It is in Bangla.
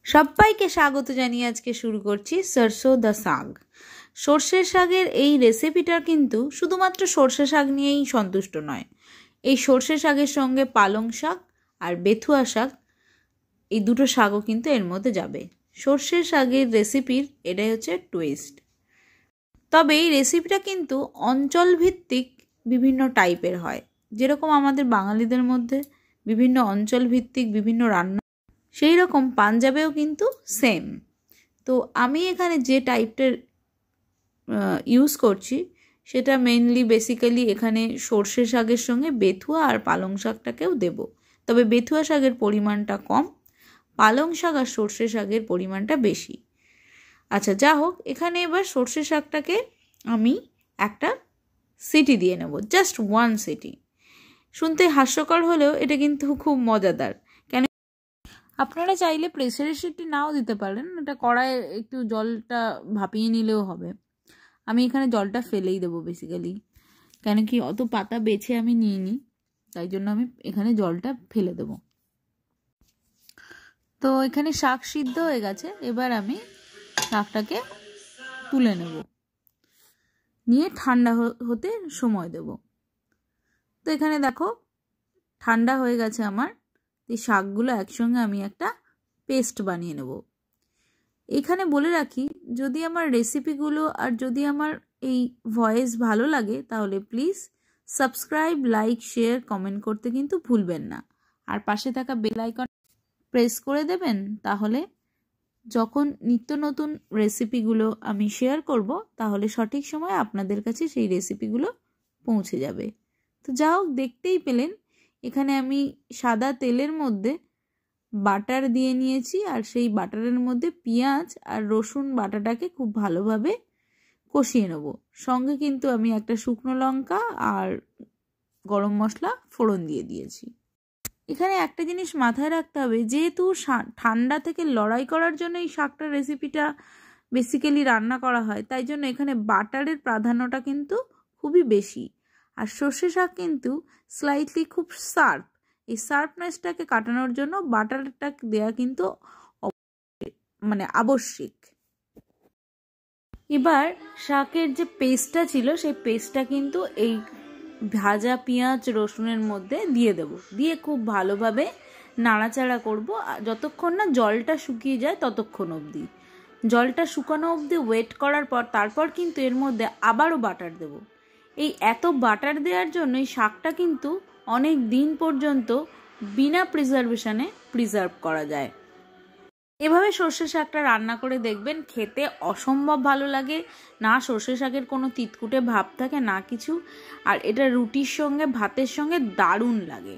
সবাইকে স্বাগত জানিয়ে আজকে শুরু করছি সরসো দা শাক। সর্ষের শাকের এই রেসিপিটা কিন্তু শুধুমাত্র সর্ষে শাক নিয়েই সন্তুষ্ট নয়। এই সর্ষে শাকের সঙ্গে পালং শাক আর বেথুয়া শাক, এই দুটো শাকও কিন্তু এর মধ্যে যাবে। সর্ষের শাকের রেসিপির এটাই হচ্ছে টুইস্ট। তবে এই রেসিপিটা কিন্তু অঞ্চল ভিত্তিক বিভিন্ন টাইপের হয়। যেরকম আমাদের বাঙালিদের মধ্যে বিভিন্ন অঞ্চল ভিত্তিক বিভিন্ন রান্না, সেই রকম পাঞ্জাবেও কিন্তু সেম। তো আমি এখানে যে টাইপটার ইউজ করছি সেটা মেইনলি বেসিক্যালি এখানে সর্ষে শাকের সঙ্গে বেথুয়া আর পালং শাকটাকেও দেব। তবে বেথুয়া শাকের পরিমাণটা কম, পালং শাক আর সর্ষে শাকের পরিমাণটা বেশি। আচ্ছা, যা হোক, এখানে এবার সর্ষে শাকটাকে আমি একটা সিটি দিয়ে নেব, জাস্ট 1 সিটি। শুনতে হাস্যকর হলেও এটা কিন্তু খুব মজাদার। কেন, আপনারা চাইলে প্রেসারের সিটি নাও দিতে পারেন, এটা কড়াইয়ে একটু জলটা ভাপিয়ে নিলেও হবে। আমি এখানে জলটা ফেলেই দেবো বেসিক্যালি, কেন কি অত পাতা বেছে আমি নিইনি, তাই জন্য আমি এখানে জলটা ফেলে দেব। তো এখানে শাক সিদ্ধ হয়ে গেছে, এবার আমি শাকটাকে তুলে নেব, নিয়ে ঠান্ডা হতে সময় দেব। তো এখানে দেখো ঠান্ডা হয়ে গেছে আমার। এই শাকগুলো একসঙ্গে আমি একটা পেস্ট বানিয়ে নেব। এখানে বলে রাখি, যদি আমার রেসিপিগুলো আর যদি আমার এই ভয়েস ভালো লাগে তাহলে please subscribe, like, share, comment করতে কিন্তু ভুলবেন না। আর পাশে থাকা বেল আইকন প্রেস করে দেবেন, তাহলে যখন নিত্য নতুন রেসিপিগুলো আমি শেয়ার করব তাহলে সঠিক সময় আপনাদের কাছে সেই রেসিপিগুলো পৌঁছে যাবে। তো যা হোক, দেখতেই পেলেন এখানে আমি সাদা তেলের মধ্যে বাটার দিয়ে নিয়েছি, আর সেই বাটারের মধ্যে পেঁয়াজ আর রসুন বাটাটাকে খুব ভালোভাবে কষিয়ে নেব। সঙ্গে কিন্তু আমি একটা শুকনো লঙ্কা আর গরম মশলা ফোড়ন দিয়ে দিয়েছি। এখানে একটা জিনিস মাথায় রাখতে হবে, যেহেতু ঠান্ডা থেকে লড়াই করার জন্য এই শাকটার রেসিপিটা বেসিক্যালি রান্না করা হয়, তাই জন্য এখানে বাটারের প্রাধান্যটা কিন্তু খুবই বেশি। আর সর্ষে শাক কিন্তু স্লাইটলি খুব শার্প, এই শার্পনেসটাকে কাটানোর জন্য বাটারটা দেওয়া কিন্তু আবশ্যিক। এবার শাকের যে পেস্টটা ছিল সেই পেস্টটা কিন্তু এই ভাজা পেঁয়াজ রসুনের মধ্যে দিয়ে দেব, দিয়ে খুব ভালোভাবে নাড়াচাড়া করব যতক্ষণ না জলটা শুকিয়ে যায় ততক্ষণ অবধি। জলটা শুকানো অবধি ওয়েট করার পর তারপর কিন্তু এর মধ্যে আবারও বাটার দেব। এই এত বাটার দেওয়ার জন্য এই শাকটা কিন্তু অনেক দিন পর্যন্ত বিনা প্রিজার্ভেশনে প্রিজার্ভ করা যায়। এভাবে সর্ষে শাকটা রান্না করে দেখবেন, খেতে অসম্ভব ভালো লাগে। না সর্ষে শাকের কোনো তিতকুটে ভাব থাকে না কিছু, আর এটা রুটির সঙ্গে ভাতের সঙ্গে দারুণ লাগে।